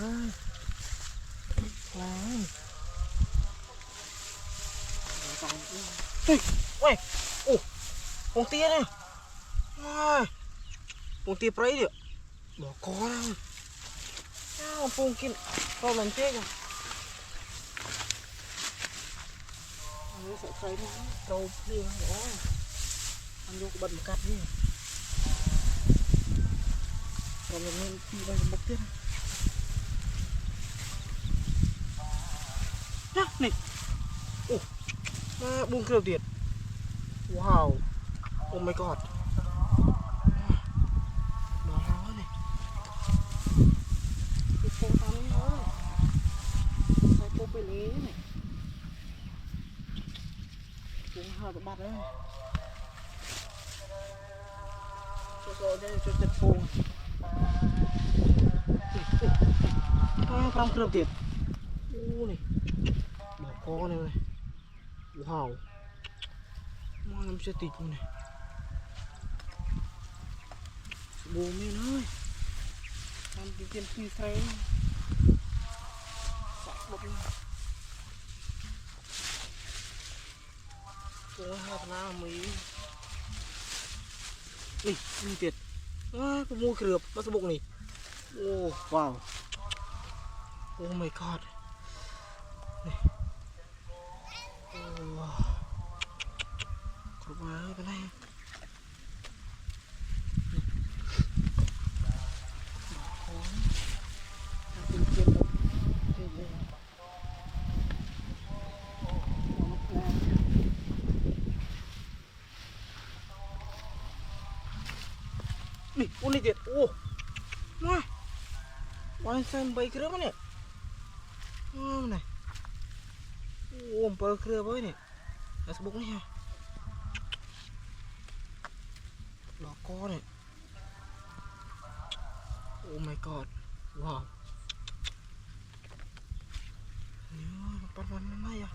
ơi. Wow. Ui, ui, con tia này. Con tia prey đi. Bỏ có đâu. Phong kia, con mình chết rồi. Nó sẽ prey nó trâu đi đó. Ăn vô cái bật một cắt đi. Còn mình nên đi đây một tiết. Nhá, này. Buông cái đầu tiên. Wow. Oh my god. Đó này. Cái phố tao này thôi. Cái phố bên ấy này. Cũng hơi có bát đấy. Cho đây cho chật phố. Không cái đầu tiên. Này. Bỏ có này này. Wow. Mau làm sẽ tịt này. Bố mình ơi. Làm cái tiền phi say. Sạc bọc này. Ủa hạt nào mấy. Này, đi tiệt. Có mua kìa, bắt sạc bọc này. Oh, wow. Oh my god. Này. Oh. Có quá cái này. Nih, unik ya. Wah. Wah, sampai kira mana? Này. Bơ kira với này. Facebook này ha. Đỏ có này. Oh my god. Wow. Nhớ bắt văn này à.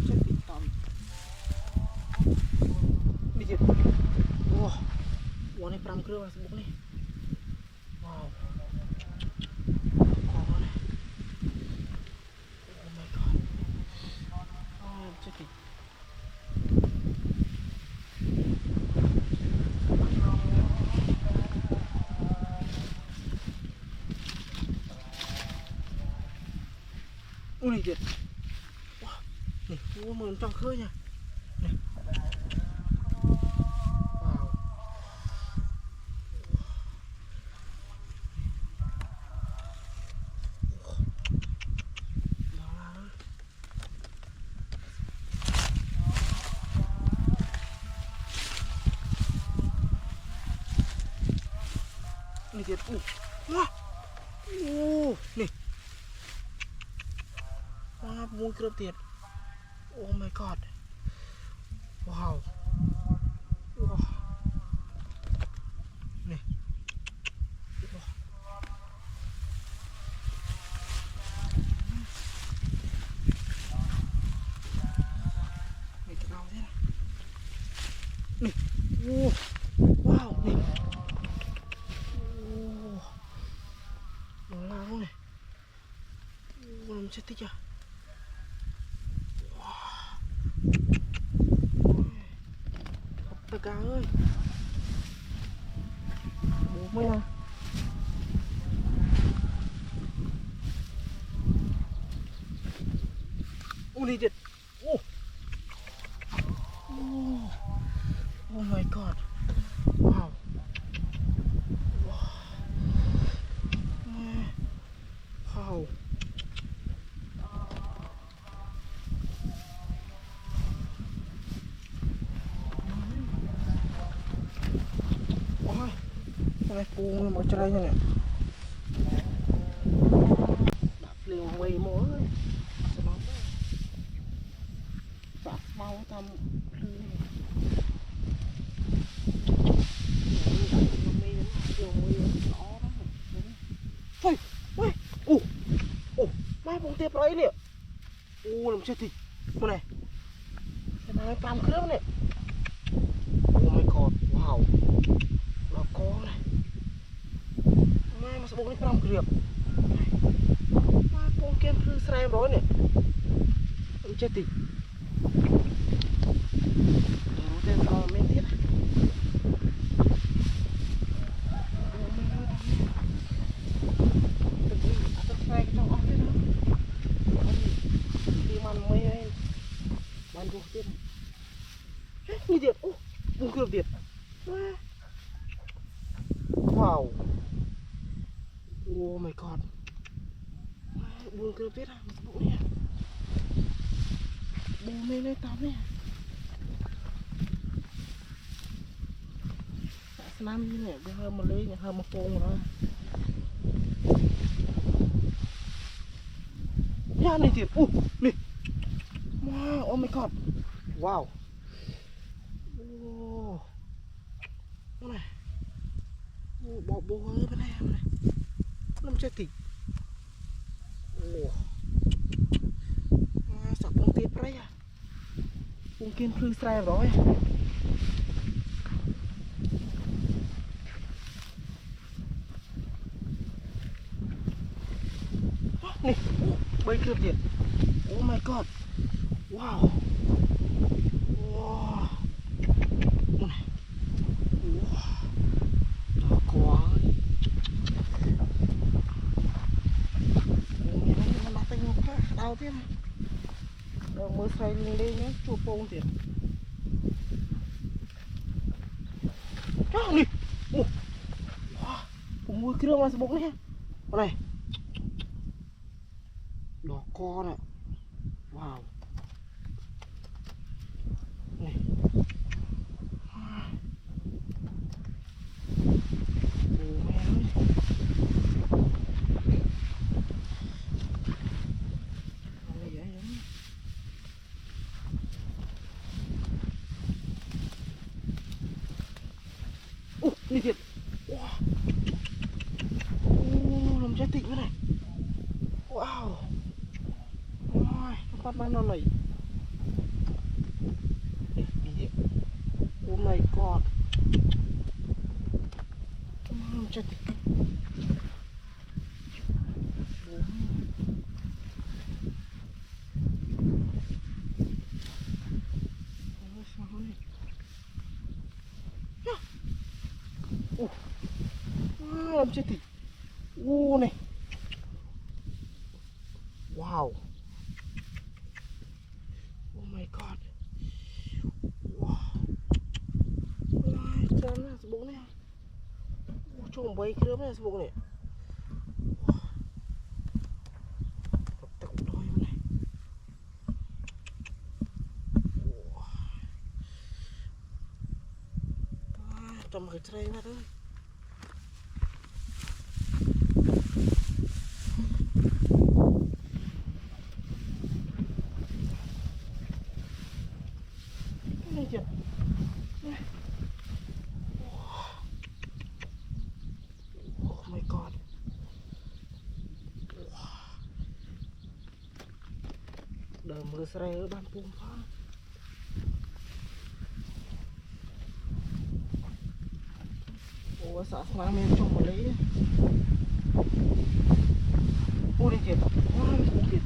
Chắc bị tầm. Đi chết. Wow này pram kira Facebook này. Wow. Có này. Oh my god. Chết đi. Này kìa. Wow. Này, mượn trong khơi nha. Này. Wow. Đó là ơi. Này kìa. Wow. Này. Mua cơm tiền. Oh my god. Wow. Wow. Này. Wow. Này cái nào thế này. Này. Wow. Này. Nó lao này. Làm chết tích à. Tất cả ơi. Bố mới à. Đi chết. Oh my god. Wow. Wow. Này cuồng mọi chơi nè. Đập liền quay mỗi. Đập mau tâm. Thôi, ui. Mai bông tiếp đấy nè. Làm chết thì. Một này. Cái này pram khớp này. Oh my god, wow. Nó có này. riệp bông kem thư sài rồi nè ông chết tịt nó tên to mấy tiết trong óc thế đó đi màn mây lên màn vô tiết như tiệt bông riệp tiệt wow oh my god buông cơ biết à bộ nè bố mê lên tắm nè năm như này bây giờ mà lấy nhà hơn một phông rồi nha này thiệt nè wow oh my god wow này bỏ bố ơi bên này nó chơi thịt sắp bông tiết đấy à bông kiên khư sai rồi nè bay kia thiệt oh my god wow wow này đó quá nó nát tay ngọc ha đau thế này mới xoay lên nhé chua bông thiệt nè cũng mùi kia mà bụng này này đỏ co này wow này đi thiệt làm trái tịnh thế này wow con mang nó này oh my god trái tịnh làm chết thịt này wow oh my god wow chán là bố này trông bay kia này bố này tập đôi này trong cái tray này thôi kìa oh my god đời mưa sray ở ban buông pha xã sáng men trong một lấy đi kìa kìa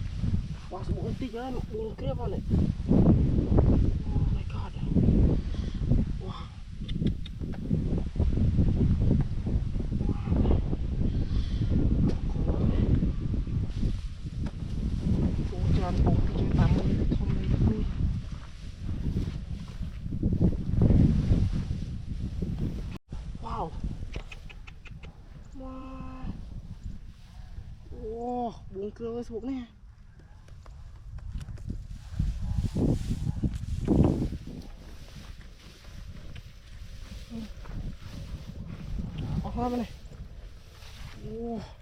wow sự bụng tích á buông kia vào này oh my god wow tràn bụng cái tắm không lấy được vui wow wow buông cưa xuống nè hoa bên này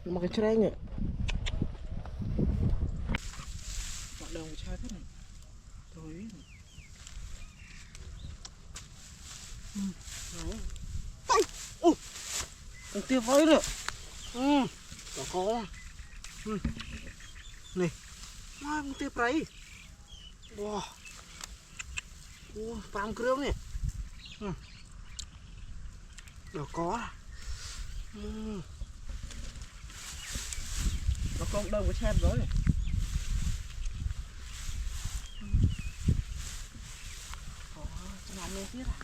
mà cái tray nhỉ bắt đầu chai thế này rồi biết này tay còn tiêu với nữa có này mai con tiêu đấy wow vàng cưa này đâu có nó con đâu có xem rồi. Làm lên tiết à?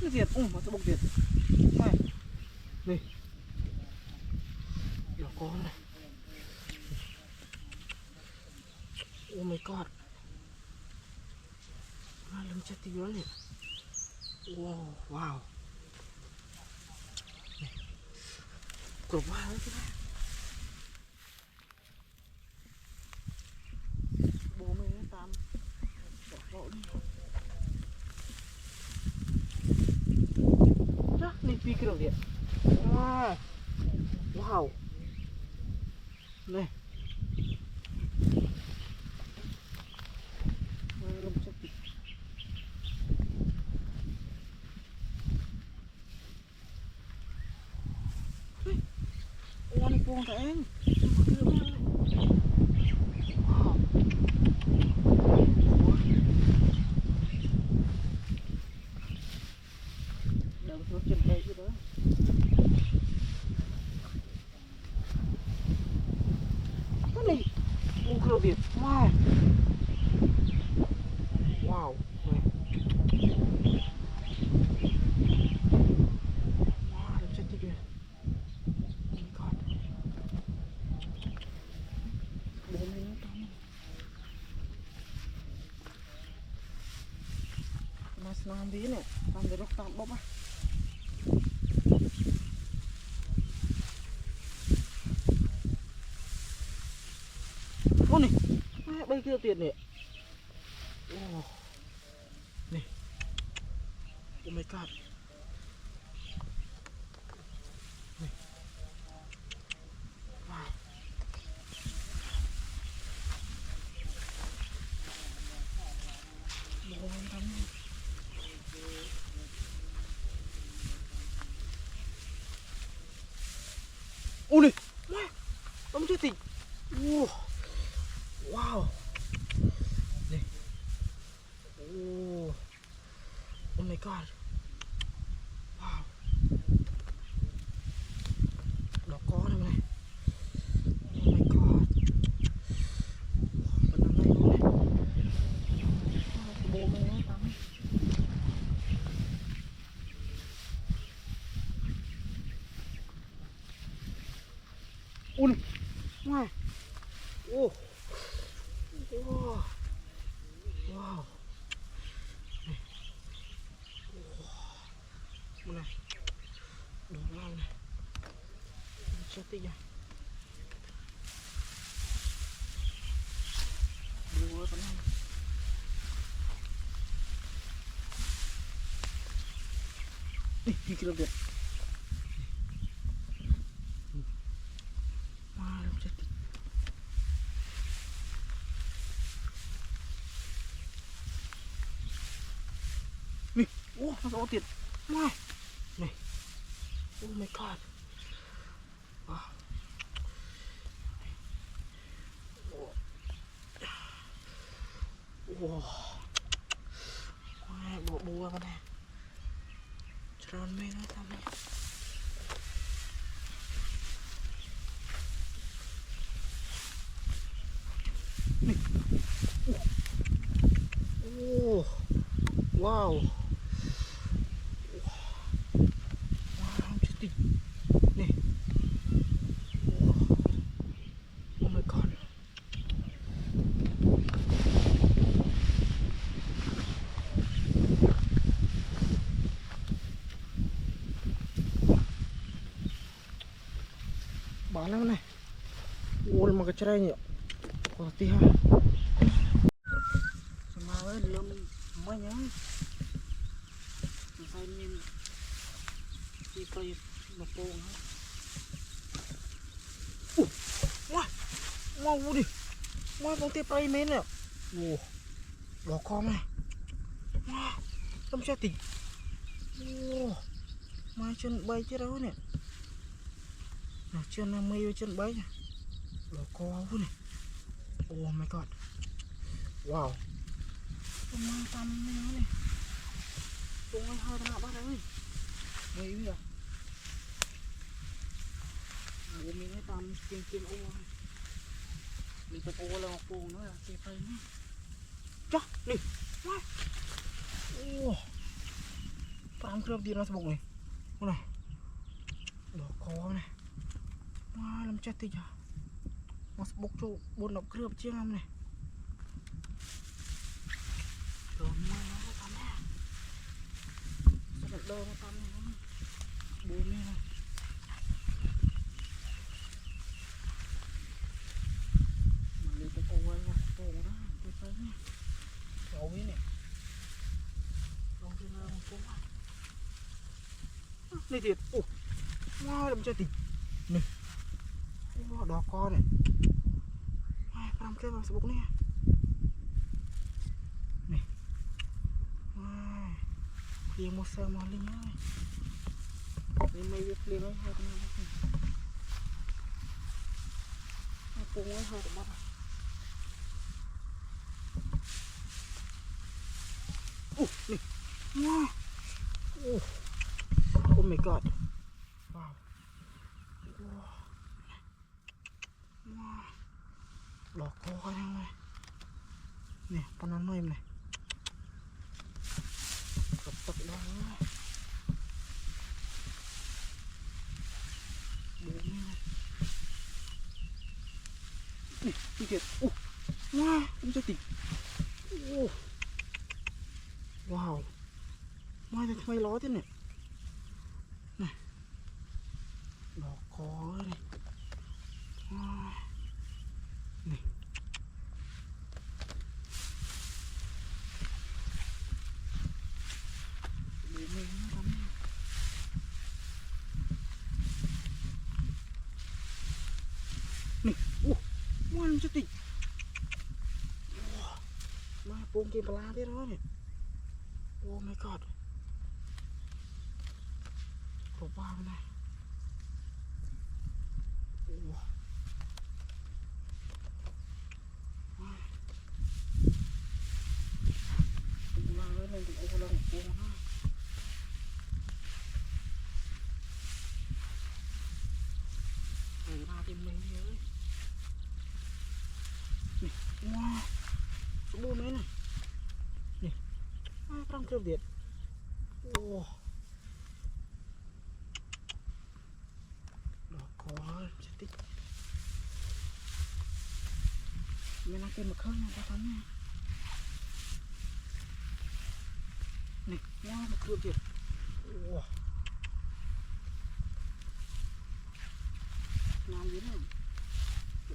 Cái Việt, mà tôi bốc Việt này, này, nó con này, oh my god, lần chết tí nữa này, wow, wow, này, cực quá đấy chứ, bố mày nó tạm, bỏ vội đi. Nih pikir dong dia. Wah. Wow. Nih. Belum sepi. Nih puang tak eng. Wow. Đừng xuống chân đây chứ đó. Cái này Google Việt. Wow. Wow. Này. Wow, đừng chết kìa. Oh my god. Bố mày nó tắm. Mas nanti ini, sambil rok tambah apa? Oh nih, baik kita tiền nih. Oh, nih, oh my god, nih, wow, bohong kamu. Oh nih, wah, kamu cantik. Wow, nih, oh my god, wow, nó có này này, oh my god, bên này luôn này, bố mày nó tắm. Ui, wow, wow, wow, này, này, đồ lao này, chết đi rồi, đùa con này, đi đi kia được. Nih, nó rõ tiền. Wow. Này. Oh my god. Wow. Wow. Wow, bộ bùa con này. Tròn mê nó tao này. Nih. Wow. Wow, chết nih. Oh my god. Balang nih. Ul mga cerainya. Kuatiha. Semawe belum semuanya. Selesai min. Di napong. Wah. Mau đi. Mau con tiếp đây mến nè. Bỏ con này. Wow. Tâm xe tỉnh. Mai chân bay chứ đâu nè. Nào chân là mây chân bay nè. Bỏ co này. Oh my god. Wow. Tung mang tâm nó này. Tung hơi ra bác ơi. Mây bây giờ. bố mình ấy tầm kiên ô mình tập ô là cuồng nữa là kẹp tay nữa chắc đi ô tạm cơm tiền nó sẽ bụng này con này đỏ có này wow làm chết thì chả nó sẽ bốc cho buồn độc cơm chiếc năm này rồi mà nó tắm nè sao lại đơ nó tắm này bố mình này cái ô là cổ đó cái thấy nè cổ ấy nè con cái lơ cổ này thiệt ồ wow làm cho tịt nè wow đỏ con này làm cái vào Facebook nè nè wow liền một sơ mòn lên nhá lên mấy việc liền ấy hơi nó cùng ấy hơi bắt nè wow oh my god wow wow đỏ co này nè con nó nuôi này tập tập đó bố này nè đi kìa wow cũng cho tỉnh wow mai thì thay ló thế này này đỏ có này này để mình tắm này ngoan cho tỉnh mai bông kia lá thế đó này oh my god có bao này lên thì ô lông cô nó thầy ba tìm mình ơi nè wow số bô mấy này nè trong kêu điện ô đó có chết tích mình ăn thêm một khơi này ta tắm nha nè wow một cơm kìa wow làm gì nữa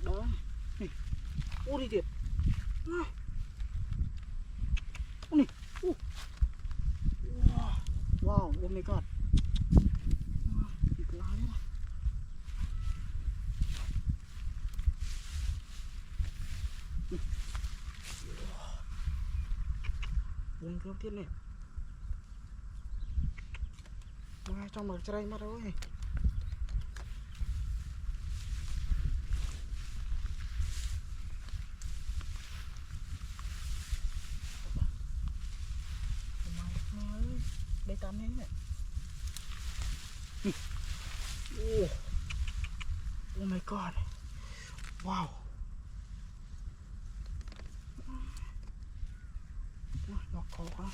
đó nè ô đi thiệt ô nè wow oh my god lá đấy này buồn cơm thiết này ngoài trong mặt trời mắt rồi đây tắm hết này oh my god wow nó khó quá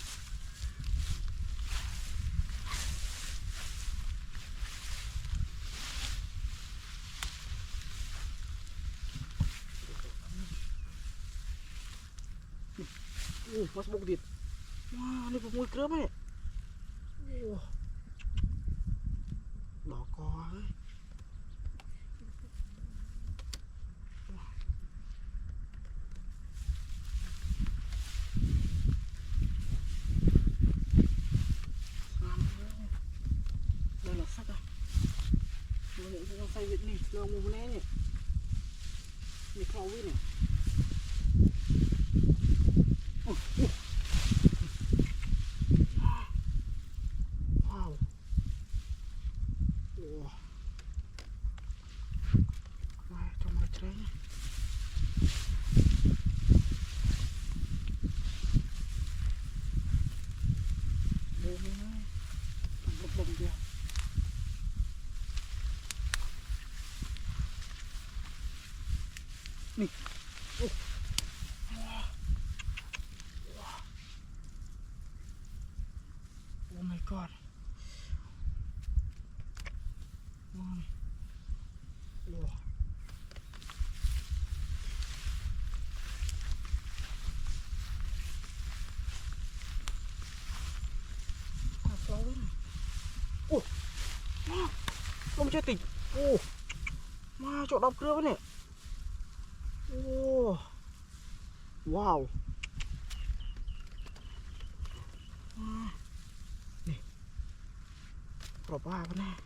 mas bốc thịt wow này một mùi cơm này đỏ co ấy đây là sắc à mình sẽ xây dựng này lâu một nét này này khâu với này wow trong mặt trời này đây này một đồng kìa nè. Oh my god. Wow. Không chết tỉnh. Ma chỗ đọc cưa này. Wow. Nè. Có ba con này.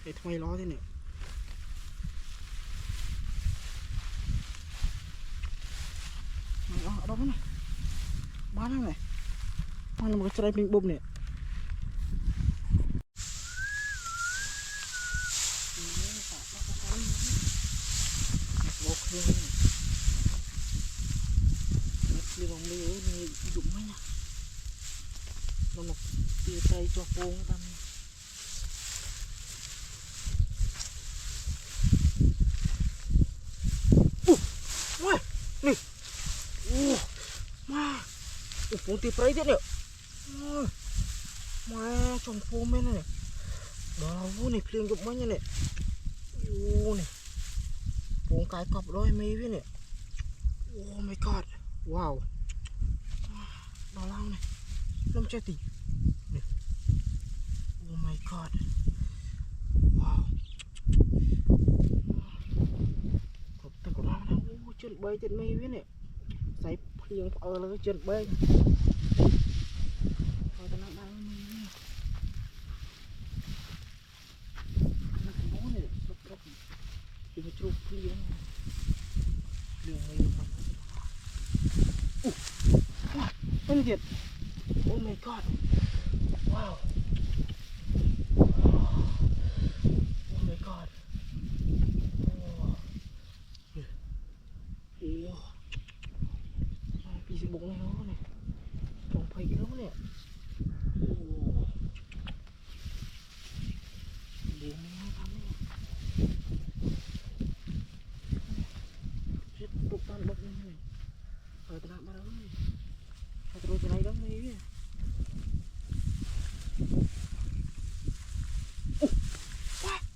Để thay nó thế này. Ở đâu này? Ba này. Mana một cái trái pink bom này. Đi vòng đi ơi, này dụng mấy nè. Nó một tia tay cho cô tâm. Ui, nè. Ma. Phun tia prey thế nè. Ma trong phô mấy này. Đó, này phliêng dụng mấy này. Này. Phun cái cọp đôi mấy với nè. Oh my god. Wow. Đó lao này. Lâm chơi tỉ. Oh my god. Wow. Tôi có lao đâu. Chân bơi trên mây với nè. Sấy phliêng là cái chân bơi. Thôi tôi đang đang mây với nè. Nó có bó này. Đừng có chụp phliêng. Phliêng mây được mà. Anh thiệt. Oh my god. Wow. Oh my god. Bị sự bụng này nó này. Còn phải cái đó nè. Liền nó thắm nè. Rất bụng toàn bọc này này. Ở tận nằm ở đó này. Rồi từ này đó mấy.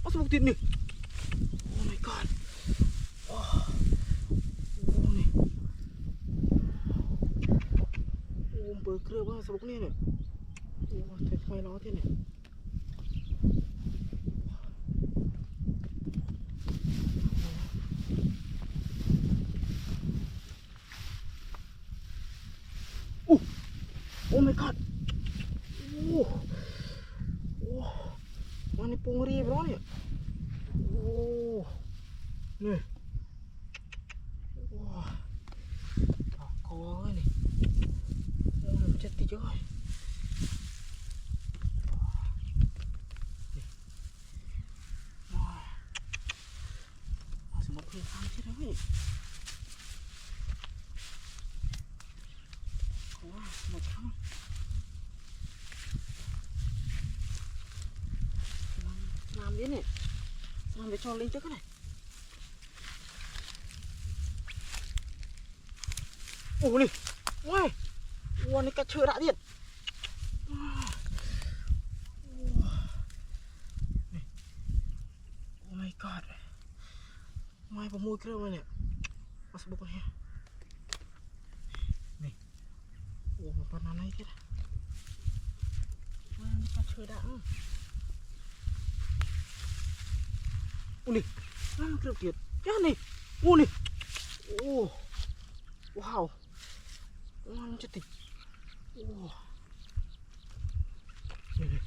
Có một tiền nè. Oh my god. Nè. Bơ cưa quá sao bốc nè nè. Thấy thay nó thế này. Oh my god. Mana pungri bro ni. Ni. Wah. Có này. Chết tí chứ ơi. Một cái khăn chết đấy. Một khăn. Làm đến này. Làm để cho lên trước cái này. Này. Wow. Wow, này cá chơ đã điện. Oh my god. Mai vào môi kêu này. Mas bukan ya. Nih. Wow, pernah naik kita. Wah, ini cá chơ đã. Nih. Kêu tiệt. Cái này. Này. Wow. Wow, chết tịch. Đây.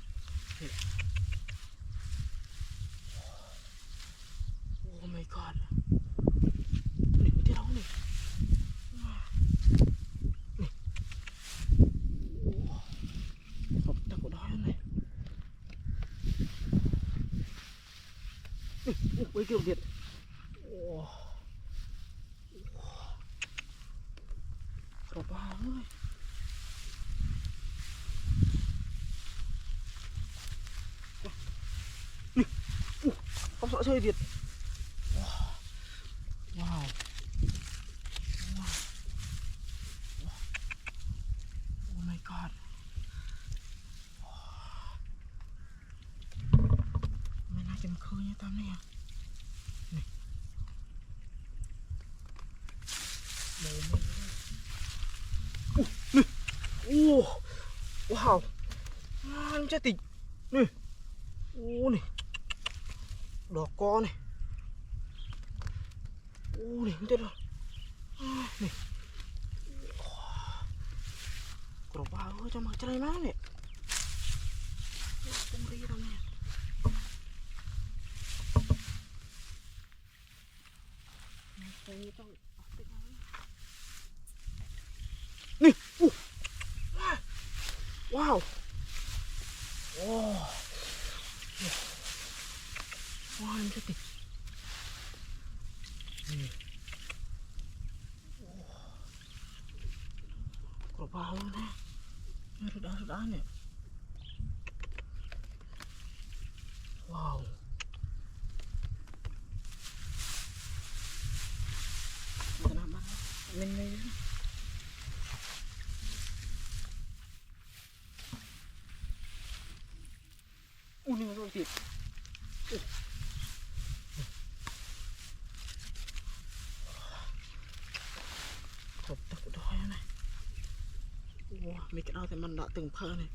Oh my god. Này cái đâu này. Này. Hộp ta có đói này. Mấy kiểu điện. Có ba người. Không sợ chơi điện. tam này à. Này. Nè. Wow. Anh chết tịt. Nè. Nè. Đỏ con này. Nè, không chết rồi. Nè. Cổ bao ơi cho mà chơi má nè. Không đi đâu nè. Nè. Wow. Wow. Wow, anh chết tịt. Cổ bao nè. Sudah nè. Wow. Kenapa? Ini. Ini masuk tip. Cột tắc đói này. Wow, mấy cái ao thì mình đã từng phơ này.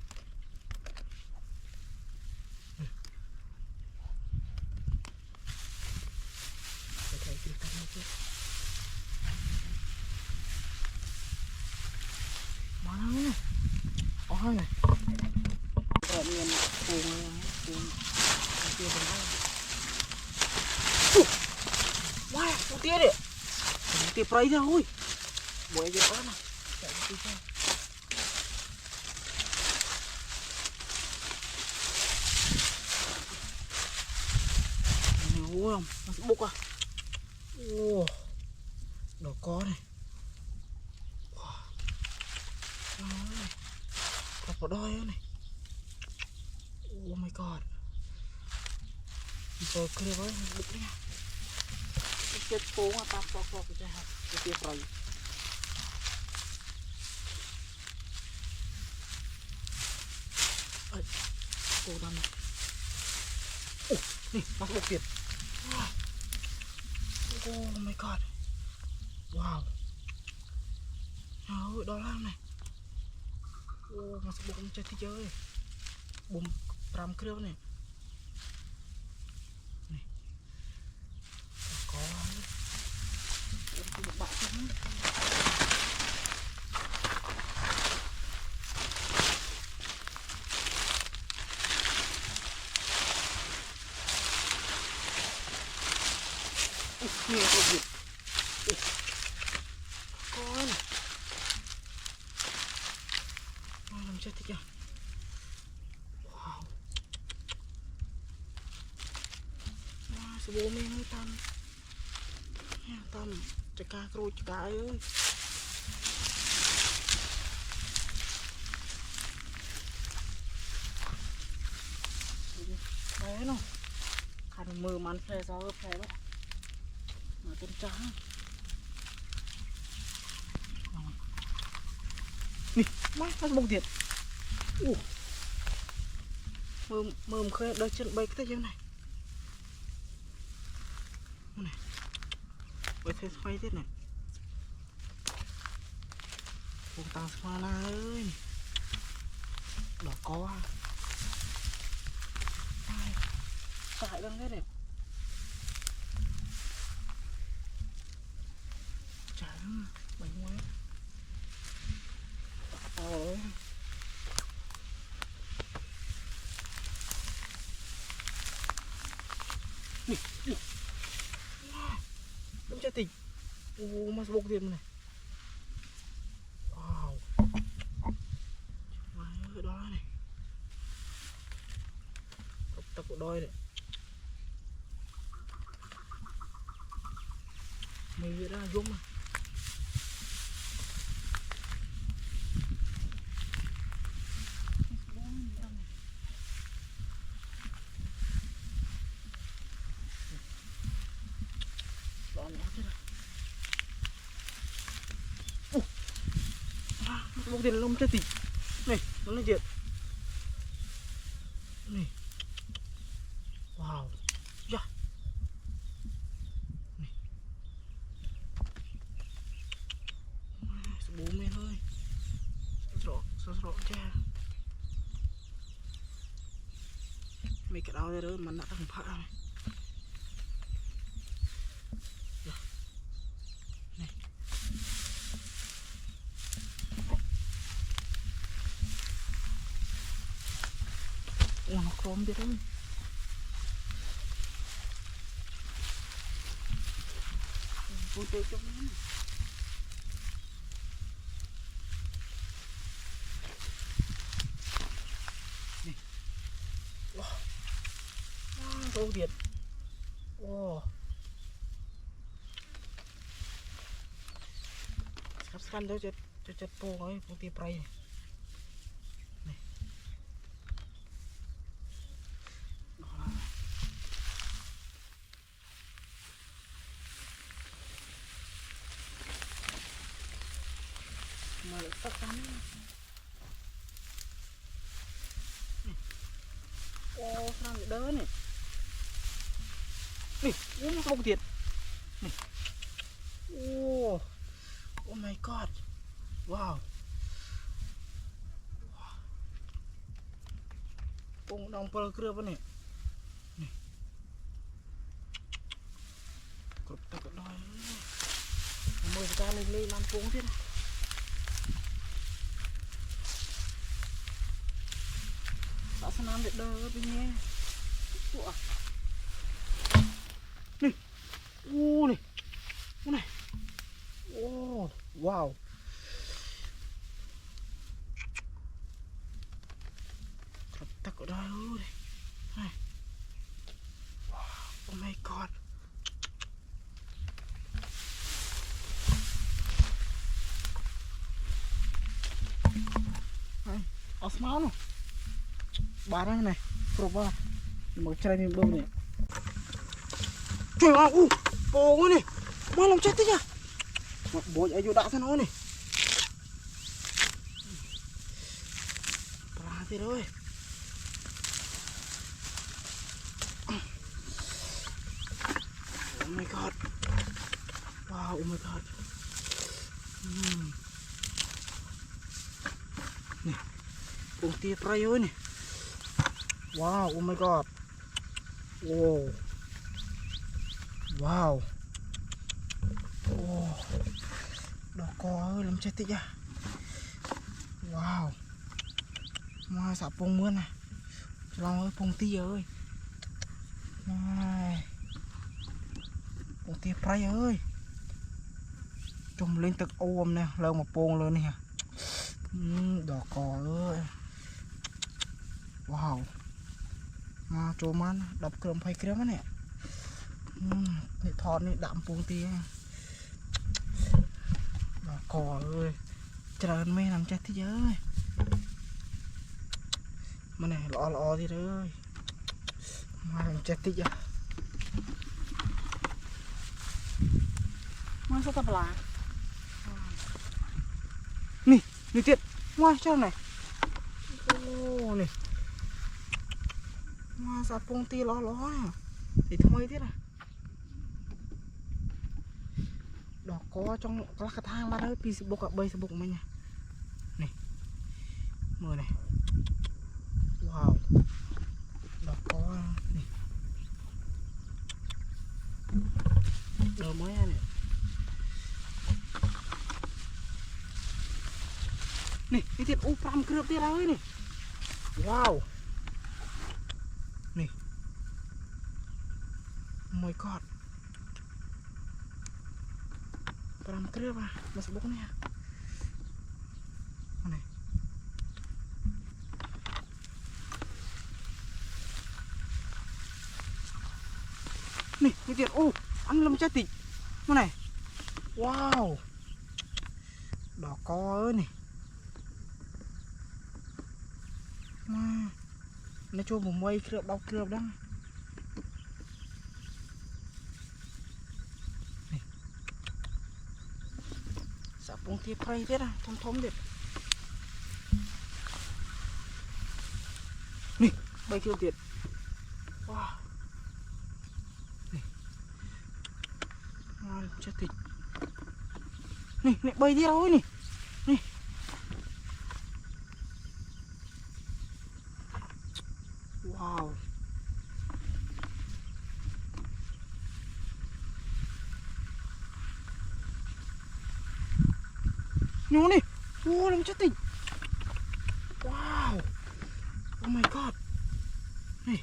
Thấy cái tắc này chưa? Mana này? Oh này. Rồi mình cuồng kia rồi. Wow, con tia đi. Tia prey ra ui. Buổi giờ đó nè. Chạy đi cho. Nhiều không? Nó sẽ bốc à. Wow. Đó có này. Wow. Có đôi này. Oh my god. Rồi kia với bốc đi nha. Chết phố mà tam phò cái trái hạt. Cái tia prey. Cô đang này. Nè, nó bốc tiền. Oh my god. Wow. Trời đó là này. Nó sẽ bốc chơi thì chơi. Bùm 5 kêu này. Này. Có một bạn không? Nhiều câu việc. Con. Làm chết thế chưa? Wow. Wow, số bố mình hơi tăm. Tăm. Chả ca rồi chả ca ơi. Thế nào. Khăn mưa mắn phê gió ướp phê đó. Mà tên trắng. Nè, má, nó bông thiệt. Mơm khơi đôi chân bay cái tay này. Này. Với thế xoay thế này. Cùng tàng xoa na ơi. Đỏ có à. Chạy đang thế này. Trắng bánh ngoái. Ôi. Nè, nè. Đúng chưa tỉnh. Mà bốc tiền này. Wow. Má ơi đó này. Tập của đôi này. Mày ra giống mà. Bốc tiền lông chết tỉ. Này, nó lên chuyện. Này. Wow. Yeah. mấy cái đó rồi mà đã thằng phá này. Này. Ủa nó khóm biết không? Cô tê trong nó. Này. Wow. Câu điện. Wow. Scan đó cho po ấy, po tê pray này. Này. Đó. Mà lại sắp cắn. Ô, sao lại đỡ này. Này, uống bông tiền. Này. Ô. Oh my god. Wow. Bông đồng pơ cửa bên này. Này. Cột ta cột đôi. Mời ta lên lên làm bông thế này. Đã sẵn làm để đỡ bên nhé. Ủa. Này. Ô này. Ô này. Ô. Wow. Cột ta cột đôi ơi. Này. Wow. Oh my god. Này. Osman nó. Barang này, proba, mau cari ni bom ni. Cuy, bom ni, malam cantik ya. Boj ayu dak sana ni. Perhati rồi. Oh my god. Wow, oh my god. Ni, bom tiap rayo ni. Wow, oh my god. Wow. Wow. Oh. Đỏ co ơi, làm chết tích à. Wow. Mà xả bông mưa này. Lòng ơi, bông tia ơi. Này. Bông tia pray ơi. Trông lênទឹកôm nè, lâu một bông lên nè. Đỏ co ơi. Wow. Mà chỗ man đập cơm phay kia này. Để thọt này đạm bông tia. Đỏ cò ơi. Trơn mê làm chết thế giới. Mà này lọ đi ơi. Mà làm chết tích à. Mà sao tập lá. Nè, nè tiệt. Ngoài cho này. Ô nè. Mà sao bông tia ló nè. Thì thôi mấy tiết à. Đỏ có trong các thang ra đấy, Facebook ạ, Facebook mình nha. Này. Mưa này. Wow. Đỏ có này. Đờ mới này. Này, cái thiệt u pram cướp tiết ơi này. Wow. Này. Oh my god. Pram cướp à, Facebook này. Này. Này, cái tiệt ăn lâm chết tịt. Nó này. Wow. Đỏ co ơi này. Mà nó cho một mây cướp đau cướp đó. Này. Sạp bông tia pray thế à, thom đẹp. Nè, bay kêu tiệt. Wow. Nè. Wow, chết thịt. Nè, nè bay đi đâu nè. Nè. Wow. nhô đi. Ô làm chết tình. Wow. Oh my god. Này.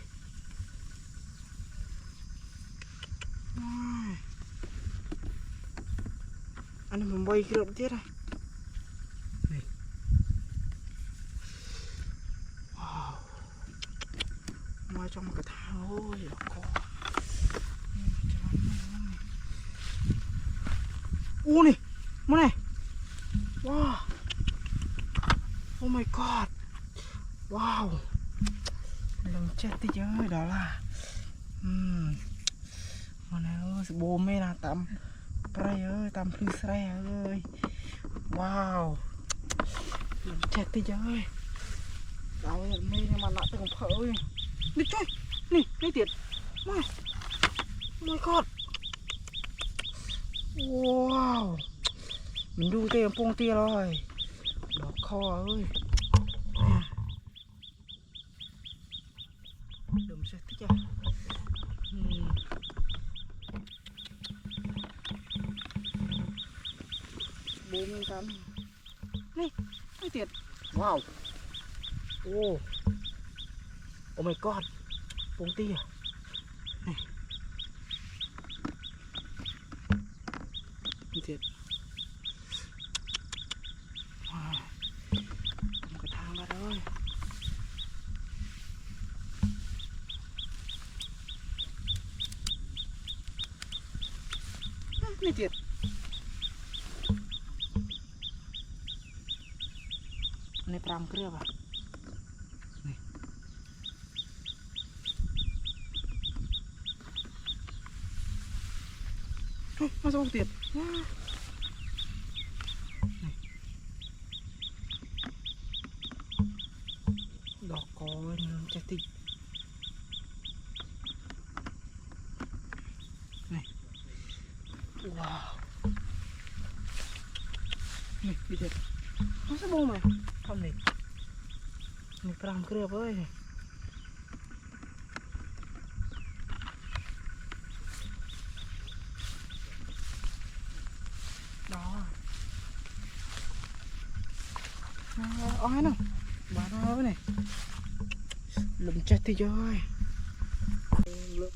Anh mình bay cái động tiết này. Này. Wow. Ngoài trong một cái thang ôi là có. Ô này. Mua này. Wow. Oh my god. Wow. Lần chết tí chứ. Đó là mà này ơi. Bố mê là tắm. Pray ơi. Tắm phư sre ơi. Wow. Lần chết tí chứ. Đó là mê này mà nạ từng phở ơi. Đi chơi. Nè tiệt. My. Oh my god. Wow. Mình đu tê phong tia rồi. Đỏ kho ơi. Đừng sẽ thích à. Bố mình tắm. Này tiệt. Wow. Oh. Oh my god. Phong tia. Này. Tiệt. Wow. Một cái thang ra rồi. Này tiệt. Này pram kria ba. Này. Thôi, masuk tiệt. Này. Đỏ coi chết tịt. Này. Wow. Này, đi tiệt. Masa bông mày? Không này. Này pram kria với. Đó. Ôi nào. Bà đâu này. Lùm chết thì chơi.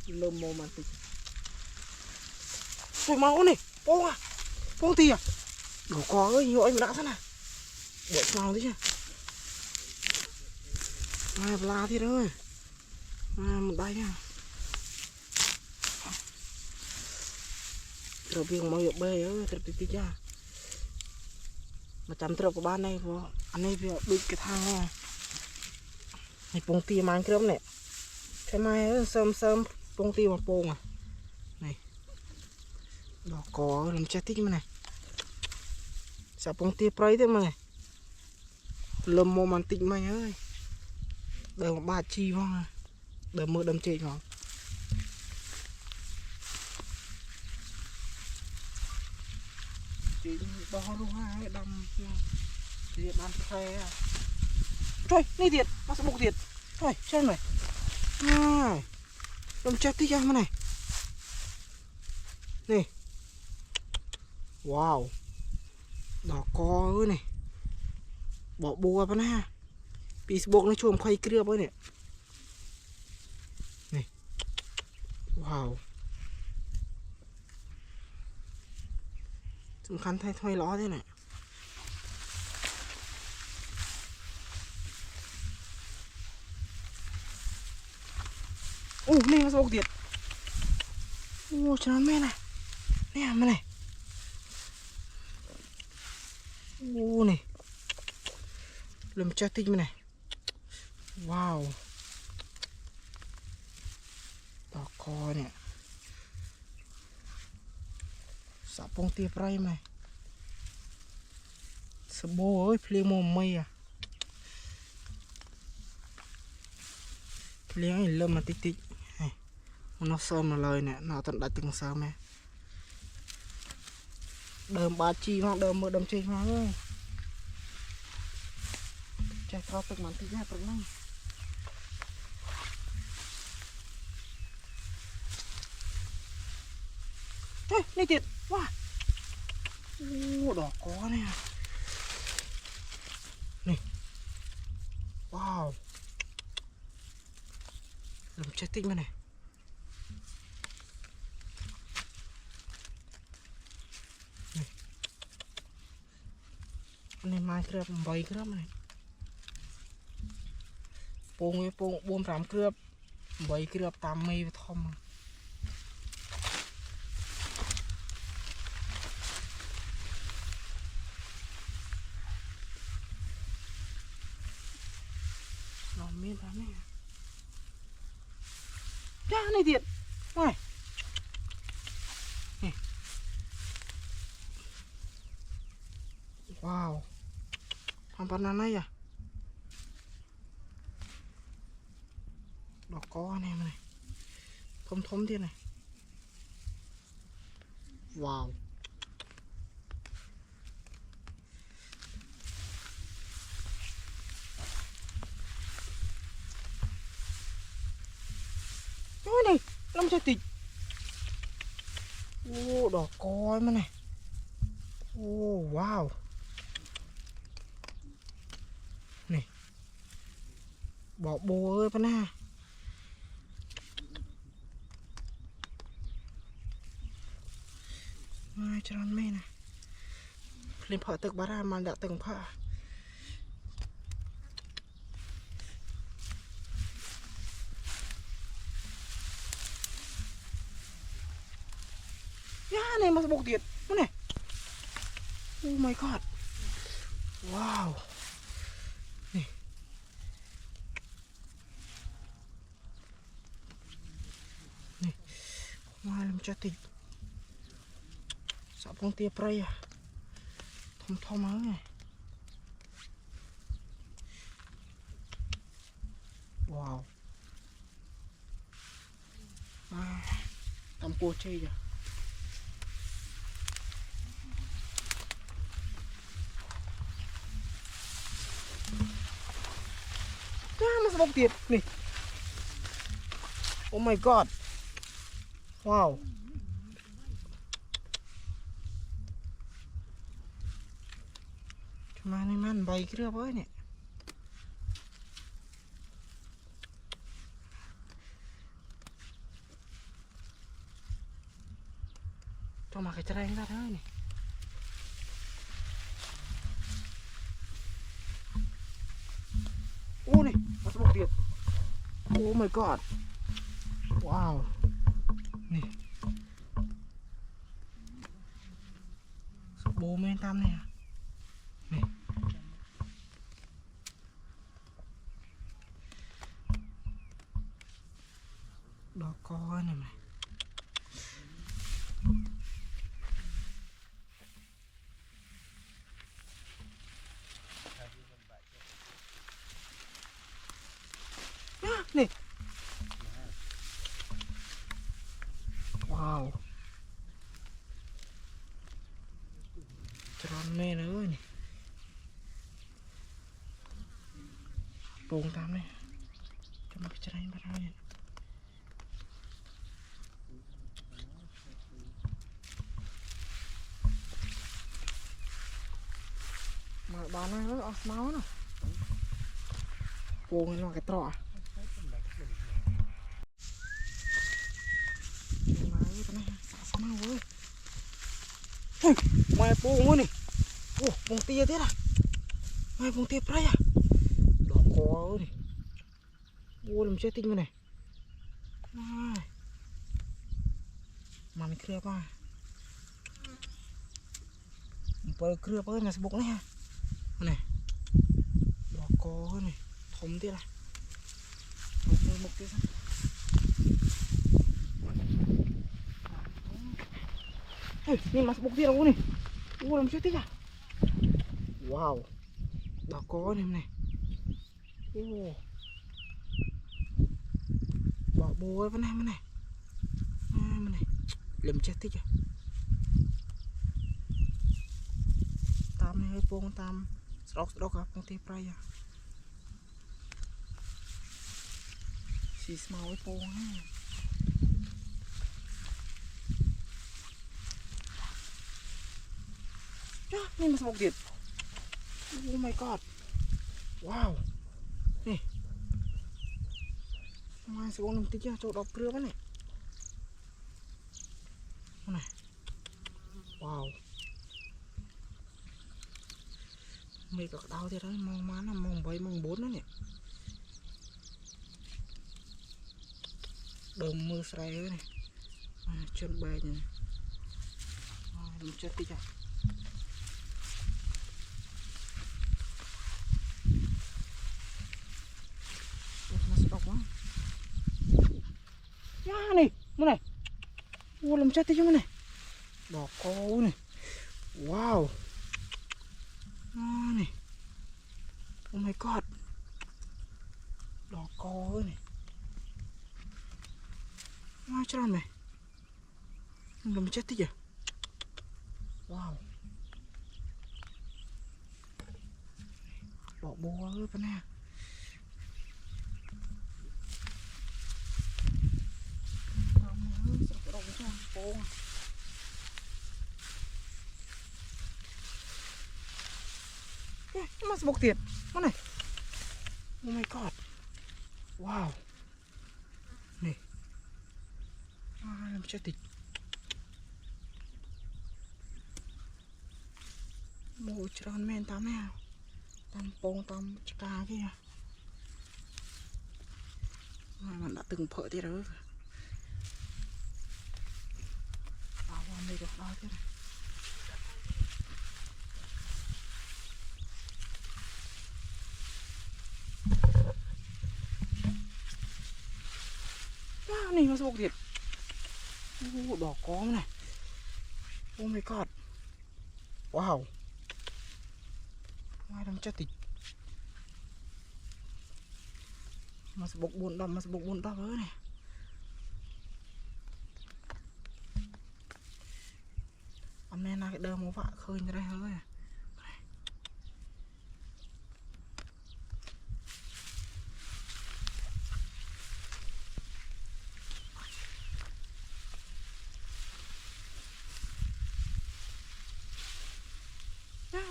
Lùm mồ màn tịch. Trời máu này. Bông à. Bông tì à. Đổ có ơi. Nhiều anh mà đã thế này. Bộ màu thế chứ. Mai la thế thôi. Một đây nha. Rồi viên mau dọc bê ơi. Thật tí cha. Mà chăm trộm của ban này. Anh ấy phải đuổi cái thang này. Này bông tì mang cái này. Cái mai ơi. Sơm bông tì mà bông à. Này. Đỏ có làm chết tích mà này. Sao bông tì prey thế mà này. Lùm mô màn tịnh mày ơi. Đời một bà chi không à. Đời mưa đâm chết không. Chị đó luôn ha. Đâm thì bán xe à. Trời này thiệt. Nó sẽ bục thiệt. Thôi xem này. Đâm chết tí cho mà này. Này. Wow. Đỏ co ơi này. Bỏ bùa vào ha. Facebook nó chuồng khay kia với nè. Này. Wow. Chúng khăn thay thoay ló thế này. Này nó sao tiệt. Cho nó mê này. Nè mà này. Này. Lùm chết tinh mà này. Wow. Đỏ co nè. Sạ bông tia pray mày. Sạ bố ơi. Phê mô mây à. Phê ấy lâm mà tích tích. Nó sơn mà lời nè. Nó tận đã từng sao mẹ. Đơm ba chi mà. Đơm mưa đâm chê mà ơi. Chạy cao tức mắn tí nha tức này. Trời, này tiệt. Wow. Đỏ có nè. wow làm chết tích mà này này mai cướp bày cướp này pung buông rắm cướp bày cướp tam mây thom nó miên lắm này ra này thiệt này wow pampanan này à đỏ có anh em này thấm thế này wow ôi này làm sao tịt ô đỏ coi mà này ô wow này bỏ bồ ơi pana ai cho anh mê nè lên phởตึก bà ra mà đã từng phở này mà bột tiệt này oh my god wow này này mai làm cho tịt sợ phong tia prey à thom máu này wow tầm po chơi rồi masih bok tiệt nih oh my god wow cuma nih man baik kira apa ini cuma kecereng dah ini oh nih masih bok tiệt oh my god wow nih bố men tam này nih đó coi này mày nih wow tròn mê nữa ơi này bông tam này cho mà cái chân bắt đầu này mà bà này nó máu nè bông nó cái trọ mai bông này ô bông tia thế à mai bông tia prey à đỏ có này ô làm chết tinh này mà mình cưa qua bơ cưa bơ này bụng này này đỏ có này thấm thế này một tia sao ini masuk bukti aku nih. Làm chết tích à. Wow. Đã có này này. Bỏ bố ơi, bên này. Bên này. Làm chết tích à. Tam này hơi buông tam. Srok gặp con tê pray à. Xì small với buông ha. Ini masih bukti. Oh my god. Wow. Nih. ngoài sẽ uống tí cho đọc cưa này này. Wow mấy cái đau thế đấy mong má là mong 7 mong 4 đó nè đơm mưa sài này chân bè này mình chết đi cho nó sẽ độc quá này mua này mua làm chết đi chứ này đỏ câu này wow này oh my god đỏ câu này cho này làm chết đi chứ wow đỏ bò ơi con nè mas bốc tiền con này oh my god wow này làm chết thịt mùi tròn men tám nào tam pong tam cá kia mà đã từng phở thế rồi vào đây được đó thế này này nó sốc thiệt đỏ có này oh my god wow mai đang chết thịt mà bốc buồn đâm với này hôm nay là cái đơ một vạ khơi như đây hơi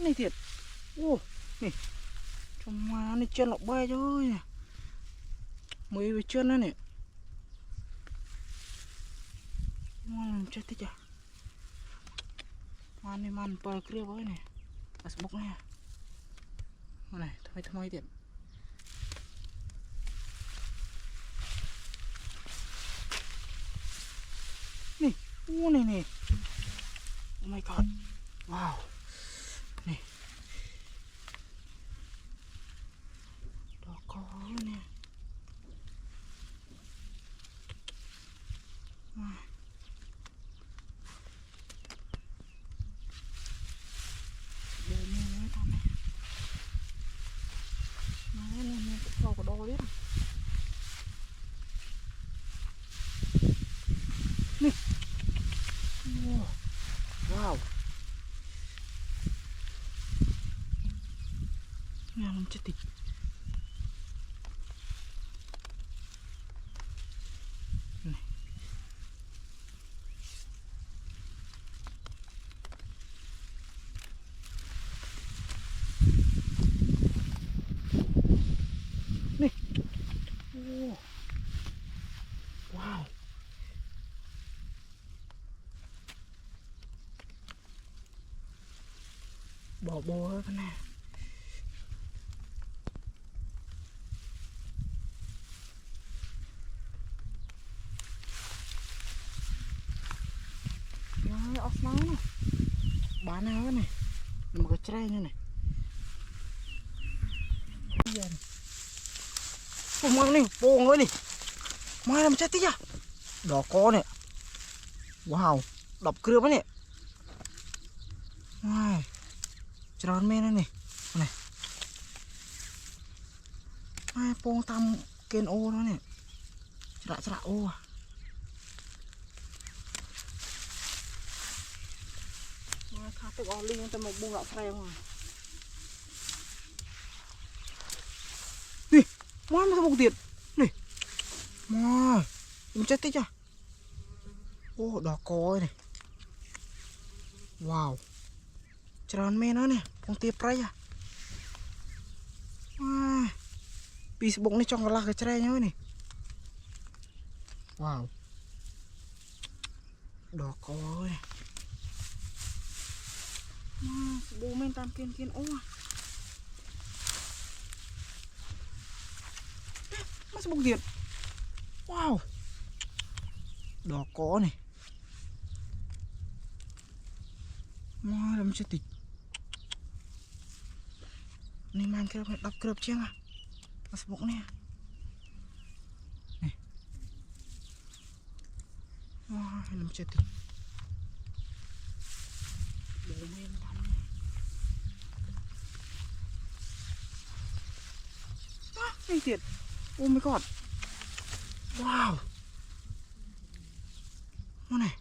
này thiệt ô này trong mà này chân lọc bay cho ơi nè mới với chân đó nè chết thế chả mà này man bờ kia với này bốc này này thay thiệt này ô này nè oh my god wow này đỏ có nè để mình nói thằng này nói lên mình cũng vào cái đồ đấy nè wow nè làm chết thịt này nè wow bỏ bò ơi con nè off nó nè bán nào này một cái tray như này cùng mang đi bông nữa đi mai làm chết tí à đỏ có nè wow đập cưa quá nè wow tròn men này này mai bông tam kên ô nó nè chả ô à tự o linh tao một buông gạo phèo mà nè mua mà bông tiền nè mua mình chết tí chưa ô đỏ cối này wow tròn men nó nè bông tiệp ray à pi bông này trong là cái tray nhá này Wow. Đỏ có ơi. Bố mình tam kiên kiên ô. Mas bông điện. Wow. Đỏ có này. Wow, làm sao tịch. Này mang cái đập cướp chiếng à. Mas bông nè. Này. Wow, làm sao tịch. Bố mình tam này. Này tiệt. Oh my god. Wow. Ô này.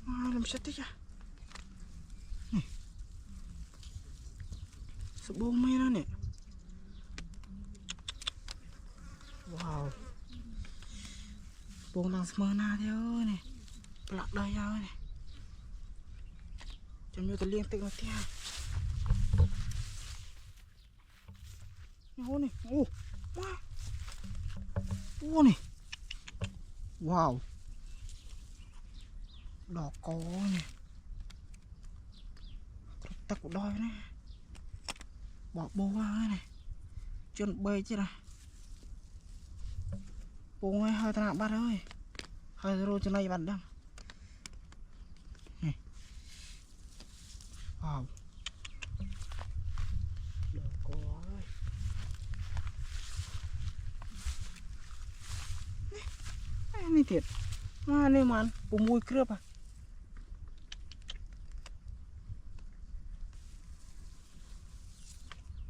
Wow, làm sao tích à. Này. Sợ bố mê đó nè. Wow. Bố đang smơ na thế ơi này. Lạc đời ơi này. Chẳng như tôi liên tích nó theo. Ô này. Ô. Wow. Ô này. Wow. Đỏ có này. Tắc của đôi này. Bỏ bố vào này. Chân bơi chứ này. Bố ngay hơi ta nặng bắt ơi. Hơi rồi chân này bắt đâm. Wow. Đỏ có ơi. Này thiệt. Mà này mà bố mùi cướp à.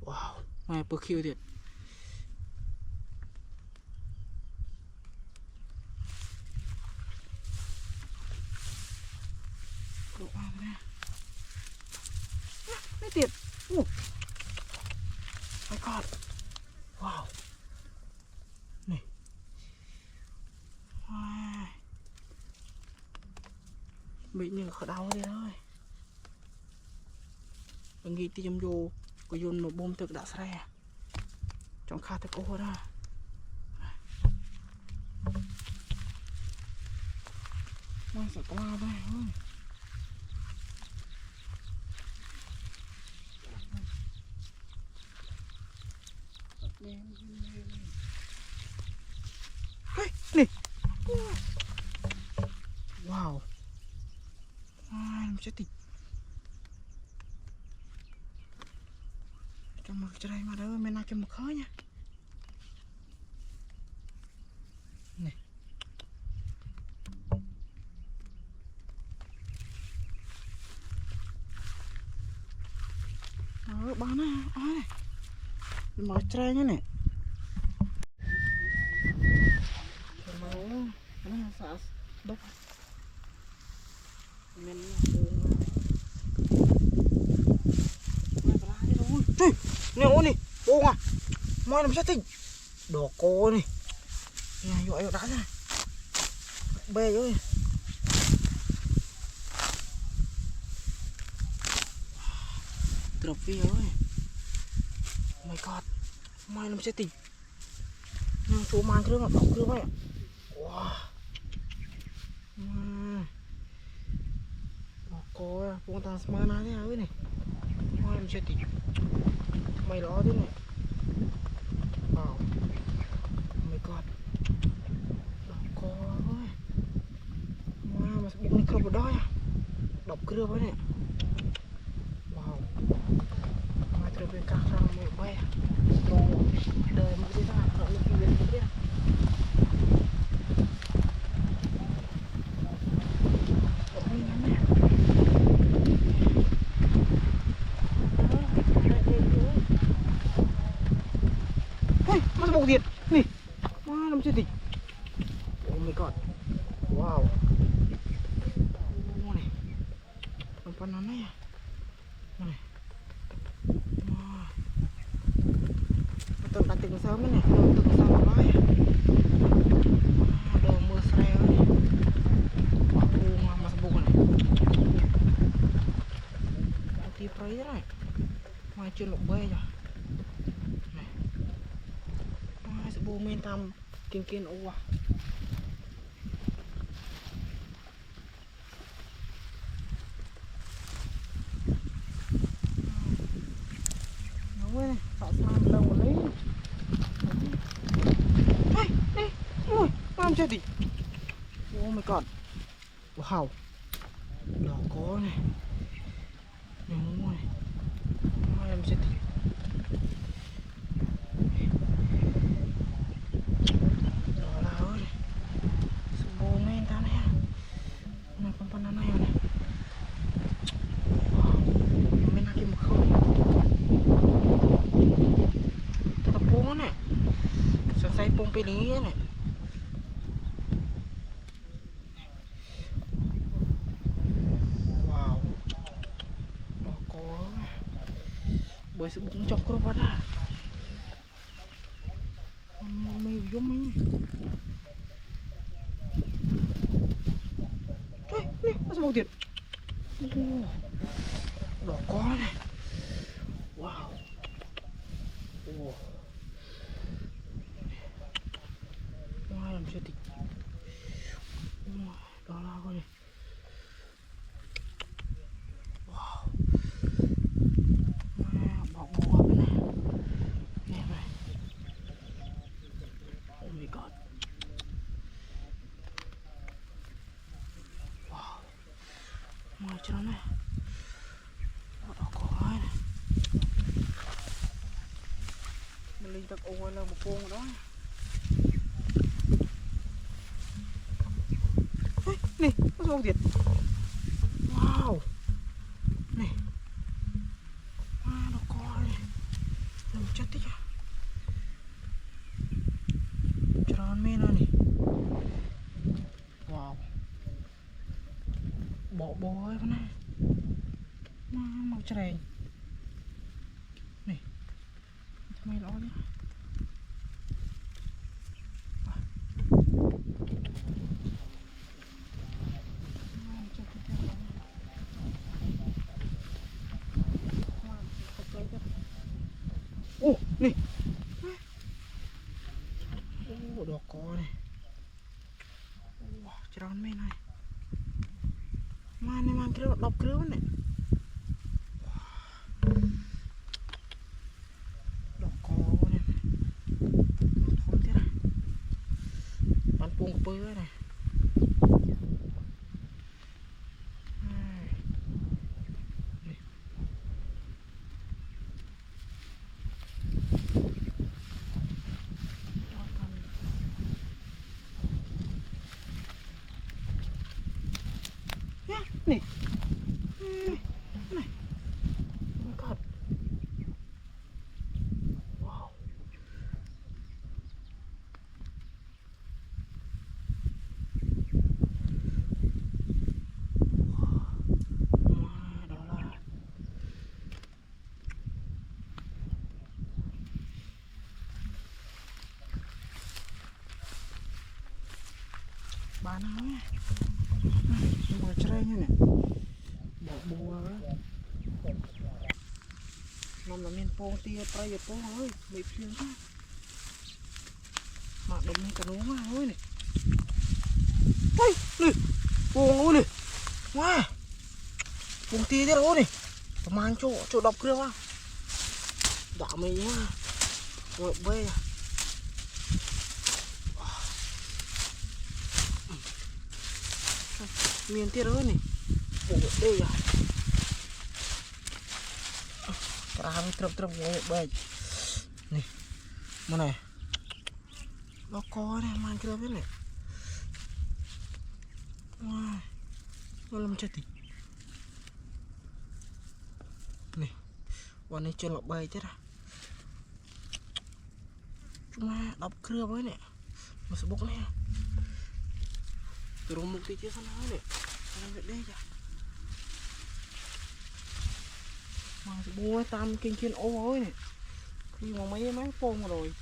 Wow. Mày bơ khiêu thiệt. Độ vào nè. Này thiệt. My god. Wow. Này. Wow. Bị như khởi đau đi thôi. Mình nghĩ tiêm vô. Có dồn một bông thực đã xe. Trong khá thực ô đó. Mình sẽ qua đây thôi. Này. Wow. Em chết tịch. Cho một cái đây mà đâu mình cho một khói nha. Này. Đó, bán này, này. Mở trai nhá này. Mau, nó sao đốc. Mình trời, nè ô nè, ô à, moi làm sao tỉnh, đỏ cô nè, nè dội đá ra, bê rồi, trophy ơi, my god, moi làm sao tỉnh, nè số mang cái mà bọc cái vậy, wow, đỏ cô à, buông tàn smart này ơi này, moi làm sao tỉnh. Mày đó thế này. Wow. Oh my god. Đọc có ơi. Wow, mà bị con cướp ở đó à. Đọc cướp ấy này. Wow. Mà trời về cả sang mẹ bay. Đồ đời mà đi ra nó lực về thế à. Bông điện nè, wow, làm chưa tỉnh. Oh my god, wow, này, làm phần nó này, này, wow, tôi đặt từng sớm này, từng sớm nói, đồ mưa sreo này, wow, buông mà buông này, tí prey này, mai chưa lục bê rồi. Bố mình tam kiên ô à nóng này sợ sao đâu mà lấy đây đây ui làm chết đi oh my god wow đỏ có này đúng rồi em chết đi đỏ là ơi bố men ta này này con này này wow men lagi một khâu tập bông này selesai bông pilih này wow đỏ có bởi sự bụng chọc cơ pada mày giống ấy đây masih mau tiền đỏ có này wow wow làm sao thì đó là coi này wow bỏ bùa bên này em này oh my god wow ngoài cho nó này đỏ có này mình lên tập ô là một con đó này có sao thiệt wow này nó có này làm chất tích à tròn men này wow bỏ bò cái này màu chèn này mày lo đi ô nè ô đỏ có này tròn men này mang cái đọc cái này đỏ có này không thế này bắn bông bơ này này này oh god wow đó là bà nào nhé bùa chơi như này bỏ bùa nằm là miền phong tia tay giờ phong ơi bị phiền quá mà đụng cả nố mà ơi này ôi này phong ơi này wow phong tia thế đâu này mang chỗ đọc kia quá đã mày nhá rồi bê miền tia ơi này bộ đây à kami truk ngồi baik nih mana ya lo có này mang cái đó này wow nó làm chết thì nàyวันนี้chân lọc bay thế à cuma đọc kia với này mà sẽ bốc này từ mục tiêu chia sana này làm việc đây kìa mà bùa tam kinh kiên ô ơi này khi mà mấy phôn rồi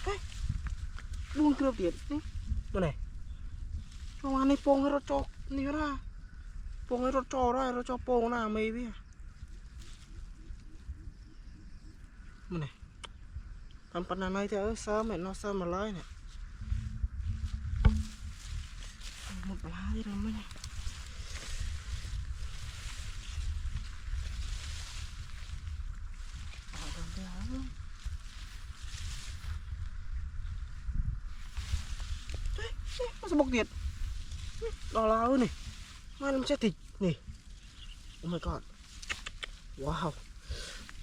hey, buông kia tiền đi đây này cho anh ấy phôn nó cho đi ra phôn nó cho ra nó cho phôn nào mày biết này ปันนั้นไอ้เธอซ้ำnóซ้ำมาเลยเนี่ยหมดปลาที่เราไม่เนี่ยเอาทำไปหาเฮ้ยมันสมบกเดียดรอเราเนี่ยมันจะติดนี่โอ้ my god ว้าว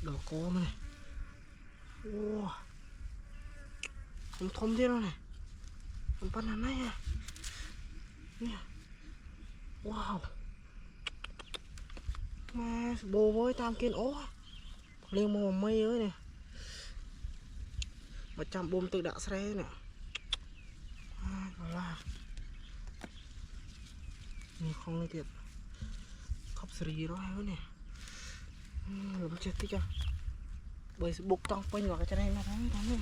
ดอกกอมันเนี่ยโอ้ผมทมที่แล้วเนี่ยมันปันนั้นไงเนี่ยว้าวมาโบvới tam kiên ố liên mồm mây ơi nè mà chăm bom tự đã xe nè làนี่คงเลยเด็ดขับสีร้อยแล้วเนี่ยหลุมเจ็ดที่จ้ะเบย์บุกต้องไปหน่อยก็จะได้มาทั้งนี่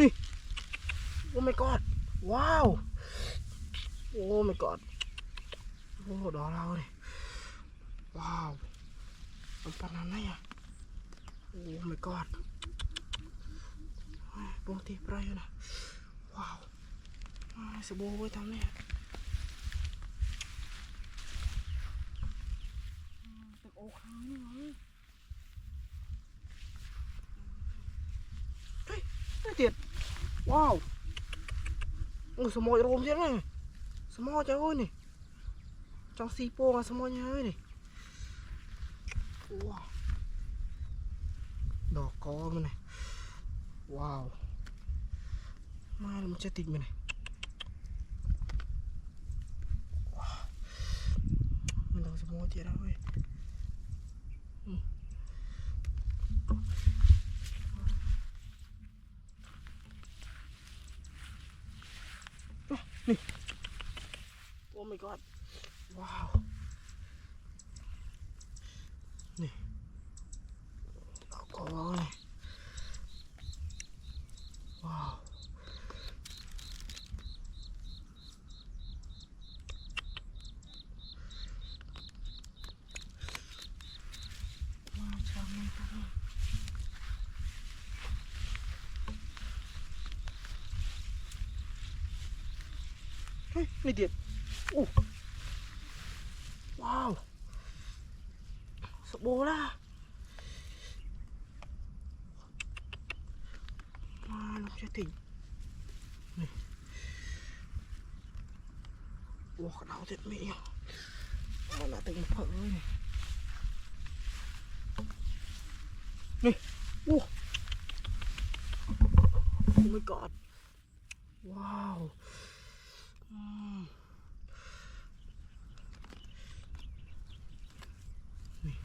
นี่โอ้ my god ว้าวโอ้ my god โอ้ดอเราเนี่ยว้าวมันปานนั้นไงอ่ะโอ้ my god ปกติปลาอยู่นะว้าวสบู่ไว้ทำเนี่ยตึกโอค้างนี่มั้งเฮ้ยน่าเจ็ดว้าวสมอจะรวมเยอะเลยสมอจะเอ้ยนี่จังซีโป้กับสมอจะเอ้ยนี่ว้าวดอกกอมันนี่ว้าวมามันจะติดมันนี่ว้าวมันต้องสมอจะได้เว้ยนี่โอ้ my god ว้าวนี่ดอกกอเลยว้าวว้าวชอบมากเลยเฮ้ยไม่เด็ดโอ้ว้าวสบู่ล่ะมาลงจะติ่งนี่ว้าวกระดาษเจ็ดเมียมันน่าติ่งเผยนี่นี่โอ้ oh my god ว้าวนี่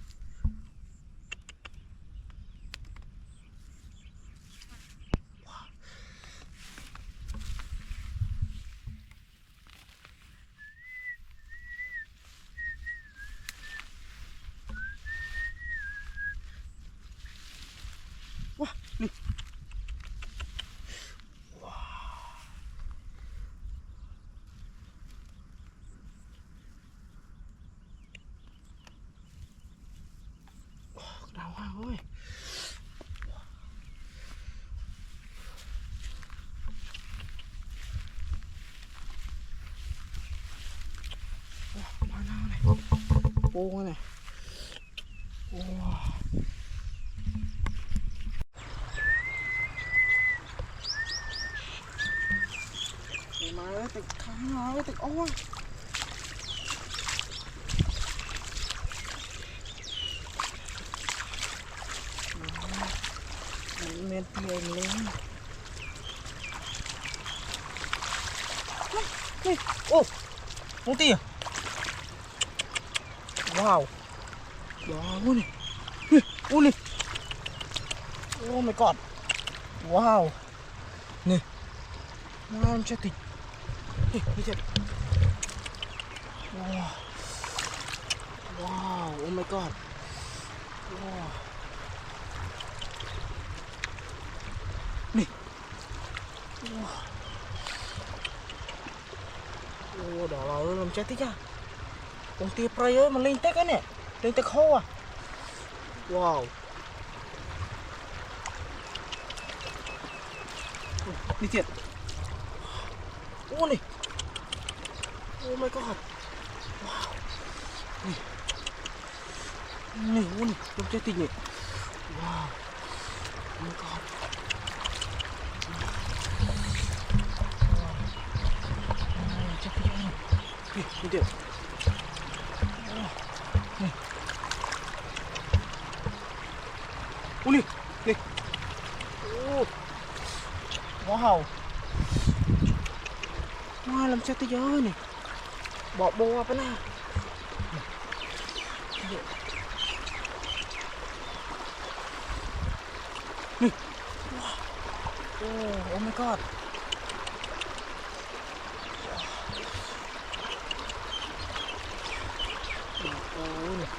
ว้าวว้าวนี่ว้าวดาวเว้ยมาหน้าเลยโป้งเลยว้าวมาแล้วติดข้างมาแล้วติดโอ้ยเม็ดเล็งเล็งนี่โอ้มงตีอ่ะว้าวว้าวนี่โอ้นี่โอ้ my god ว้าวนี่น้ำจะติดนี่เจ็ดว้าวว้าวโอ้ my god ว้าวนี่ว้าวโอ้ดอกเราเริ่มเจ็ดที่จ้ะตรงตีปลายมันเล่นเต็กกันเนี่ยเล่นเต็กโคอ่ะ Wow. Đi thiệt. Ô này. Oh my god. Wow. Này. Này, ô này, trong trái tim này. Wow. Oh my god. Check it out. Đi thiệt. Này. Ô này, này. Oh. Wow. Wah, làm sao tới gió này. Bỏ bò apa na. Nih. Oh my god. Oh nih.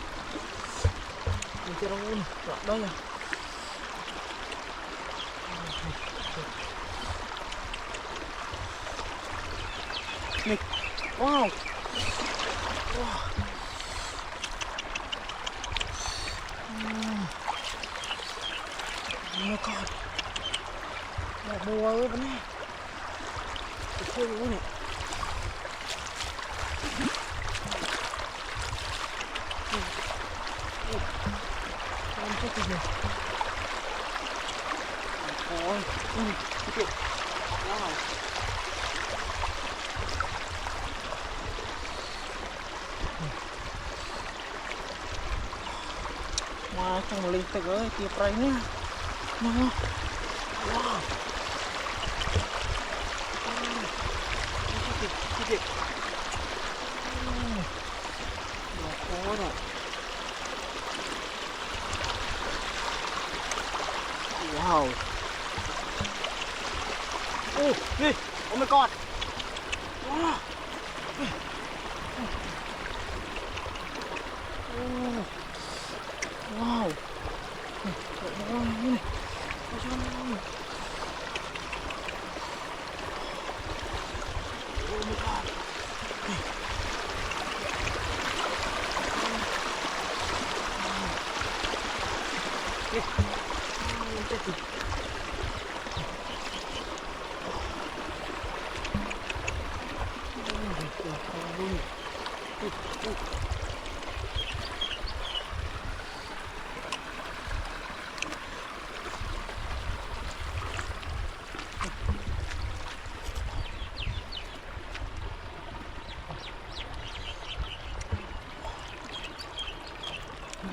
Ini cerong nih, tak dah ya. Nih. Wow. Wow. Oh my god. Bỏ bùa ơi bên này. Cái khơi luôn này. Làm chết cái gì. Ôi. Cái kiểu. Wow. Wah, trong lên tới ơi, tiệp ray nè. Wow. Wow. Cái khó rồi. Wow. Oh, đi. Oh my god. Wow. Wow. Oh my god.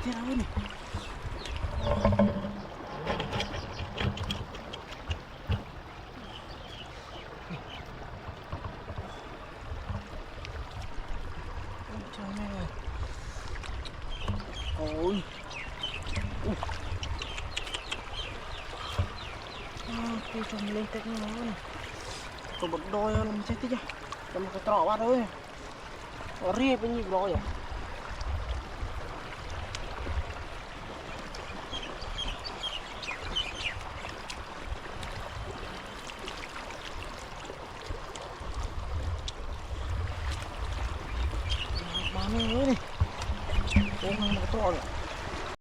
Thế nào này? Trời ơi. Ôi. Tôi trồng lên tết nó này. Tôi bật đôi làm chết tí chứ. Làm cái trọ bắt thôi. Ở riêng bao nhiêu đôi vậy? Mana ini? Oh, mana motor?